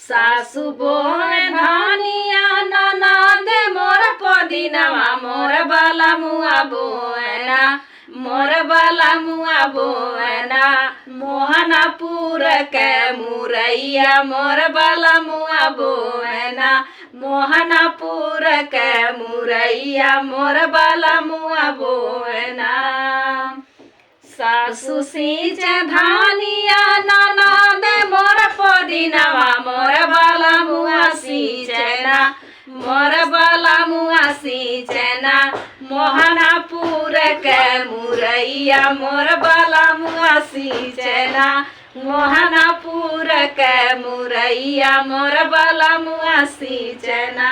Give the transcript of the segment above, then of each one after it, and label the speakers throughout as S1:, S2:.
S1: सासु बोए धनिया ननद मोर पदिनवा मोर बाला मुआ बोएना मोर बाला मुआ बोएना मोहनापुर के मुरैया मोर बाला मुआ बोएना मोहनापुर के मुरैया मोर बाला मुआ बोएना सासु सींच धानिया ननद मोर पदिनवा मोर बाला मुआ सींचना मोर बाला मुआ सींचना मोहनापुर के मुरैया मोर बाला मुआ सींचना मोहनापुर के मुरैया मोर बाला मुआ सींचना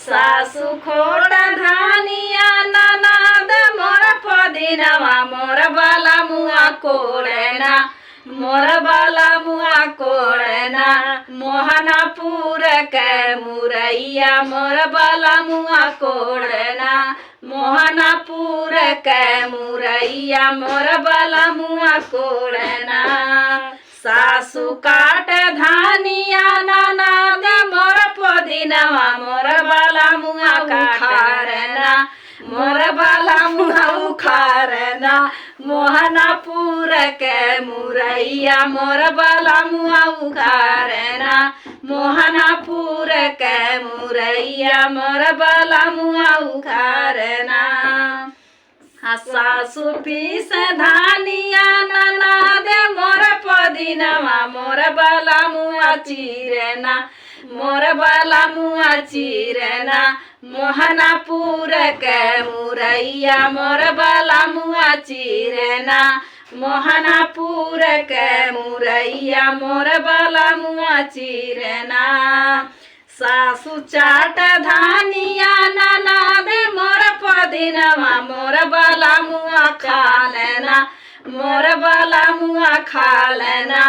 S1: सासु खोट धानिया ननद मोर पदिनवा मोर बाला मुआ कोड़ना मोर बाला मुआ कोड़ना मोहनापुर के मुरैया मोर बाला मुआ कोड़ना मोहनापुर के मुरैया मोर बाला मुआ कोड़ना सासु काट धानिया ननद मोर पदिनवा मोर बाला मुआ उखाड़ना मोर बाला मुआ उखाड़ना मोहनापुर के मुरैया मोर बाला मुआ उखाड़ना मोहनापुर के मुरैया मोर बाला मुआ उखाड़ना सासु पीस धानिया ननद मोर पदिनवा मोर बाला मुआ चीरना मोर बाला मुआ चीरना मोहनापुर के मुरैया मोर बाला मुआ चीरना मोहनापुर के मुरैया मोर बाला मुआ चीरना सासु चाट धानिया ननद मोर पदिनवा मोर बाला मुआ खालना मोर बाला मुआ खालना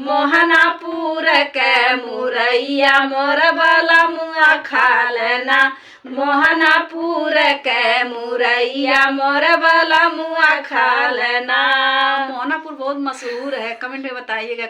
S1: मोहनापुर के मुरैया मोर बाला मुआ खालना मोहनापुर के मुरैया मोर बाला मुआ खालना। मोहनापुर बहुत मशहूर है, कमेंट में बताइएगा।